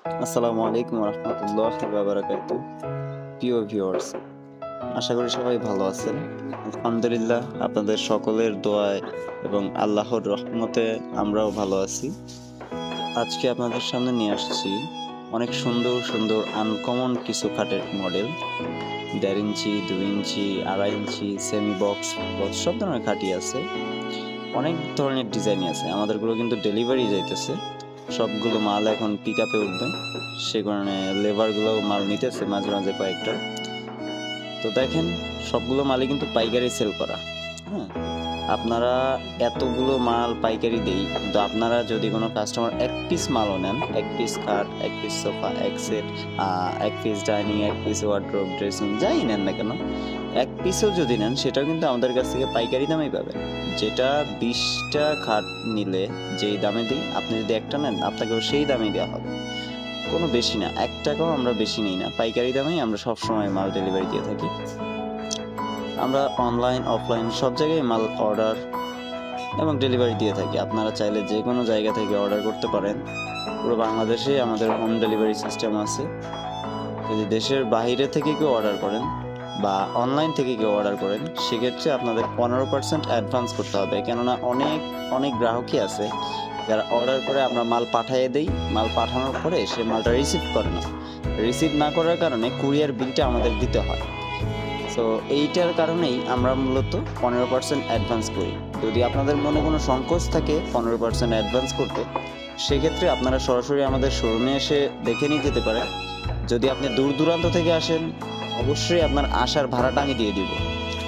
আসসালামু আলাইকুম রহমতুল্লাহ বারাকাতুহু। প্রিয় ভিউয়ার্স, আশা করি সবাই ভালো আছেন। আলহামদুলিল্লাহ, আপনাদের সকলের দোয়ায় এবং আল্লাহর রহমতে আমরাও ভালো আছি। আজকে আপনাদের সামনে নিয়ে আসছি অনেক সুন্দর সুন্দর আনকমন কিছু খাটের মডেল। 1.5 ইঞ্চি, 2 ইঞ্চি, 2.5 ইঞ্চি, সেমি বক্স সব ধরনের খাটই আছে। অনেক ধরনের ডিজাইনই আছে। আমাদেরগুলো কিন্তু ডেলিভারি যাইতেছে। সবগুলো মাল এখন পিক আপে উঠবে, সে কারণে লেবারগুলোও মাল নিতেছে মাঝে মাঝে কয়েকটা। তো দেখেন, সবগুলো মালই কিন্তু পাইকারি সেল করা। হ্যাঁ, আপনারা এতগুলো মাল পাইকারি দেই, কিন্তু আপনারা যদি কোনো কাস্টমার এক পিস মালও নেন, এক পিস খাট, এক পিস সোফা, এক সেট, এক পিস ডাইনিং, এক পিস ওয়ার্ড্রোব, ড্রেসিং, যাই নেন না কেন, এক পিসও যদি নেন সেটাও কিন্তু আমাদের কাছ থেকে পাইকারি দামেই পাবেন। যেটা 20টা খাট নিলে যেই দামে দিই, আপনি যদি একটা নেন আপনাকেও সেই দামেই দেওয়া হবে। কোনো বেশি না, 1 টাকাও আমরা বেশি নিই না। পাইকারি দামেই আমরা সবসময় মাল ডেলিভারি দিয়ে থাকি। আমরা অনলাইন অফলাইন সব জায়গায় মাল অর্ডার এবং ডেলিভারি দিয়ে থাকি। আপনারা চাইলে যে কোনো জায়গা থেকে অর্ডার করতে পারেন। পুরো বাংলাদেশে আমাদের হোম ডেলিভারি সিস্টেম আছে। যদি দেশের বাইরে থেকে কেউ অর্ডার করেন বা অনলাইন থেকে কেউ অর্ডার করেন, সেক্ষেত্রে আপনাদের 15% অ্যাডভান্স করতে হবে। কেননা অনেক গ্রাহকই আছে যারা অর্ডার করে আমরা মাল পাঠিয়ে দেই, মাল পাঠানোর পরে সে মালটা রিসিভ করে না। রিসিভ না করার কারণে কুরিয়ার বিলটা আমাদের দিতে হয়। সো এইটার কারণেই আমরা মূলত 15% অ্যাডভান্স করি। যদি আপনাদের মনে কোনো সংকোচ থাকে 15% অ্যাডভান্স করতে, সেক্ষেত্রে আপনারা সরাসরি আমাদের শোরুমে এসে দেখে নিয়ে যেতে পারেন। যদি আপনি দূর দূরান্ত থেকে আসেন, অবশ্যই আপনার আসার ভাড়াটা আমি দিয়ে দিব।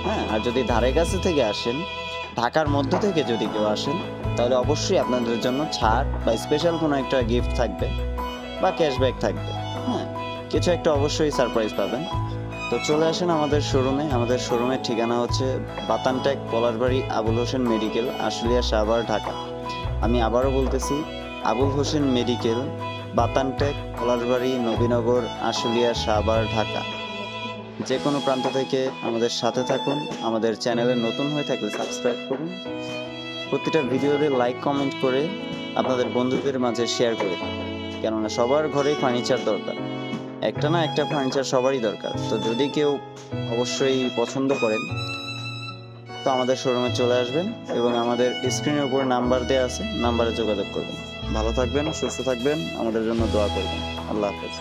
হ্যাঁ, আর যদি ধারে কাছে থেকে আসেন, ঢাকার মধ্য থেকে যদি কেউ আসেন, তাহলে অবশ্যই আপনাদের জন্য ছাড় বা স্পেশাল কোনো একটা গিফট থাকবে বা ক্যাশব্যাক থাকবে। হ্যাঁ, কিছু একটা অবশ্যই সারপ্রাইজ পাবেন। তো চলে আসেন আমাদের শোরুমে। আমাদের শোরুমের ঠিকানা হচ্ছে বাতানটেক, পলাশবাড়ি, আবুল হোসেন মেডিকেল, আশুলিয়া, সাভার, ঢাকা। আমি আবারও বলতেছি, আবুল হোসেন মেডিকেল, বাতানটেক, পলাশবাড়ি, নবীনগর, আশুলিয়া, সাভার, ঢাকা। যে কোনো প্রান্ত থেকে আমাদের সাথে থাকুন। আমাদের চ্যানেলে নতুন হয়ে থাকলে সাবস্ক্রাইব করুন। প্রতিটা ভিডিওতে লাইক কমেন্ট করে আপনাদের বন্ধুদের মাঝে শেয়ার করে দিন। কেননা সবার ঘরেই ফার্নিচার দরকার, একটা না একটা ফার্নিচার সবারই দরকার। তো যদি কেউ অবশ্যই পছন্দ করেন, তো আমাদের শোরুমে চলে আসবেন এবং আমাদের স্ক্রিনের উপরে নাম্বার দেওয়া আছে, নাম্বারে যোগাযোগ করবেন। ভালো থাকবেন, সুস্থ থাকবেন, আমাদের জন্য দোয়া করবেন। আল্লাহ হাফেজ।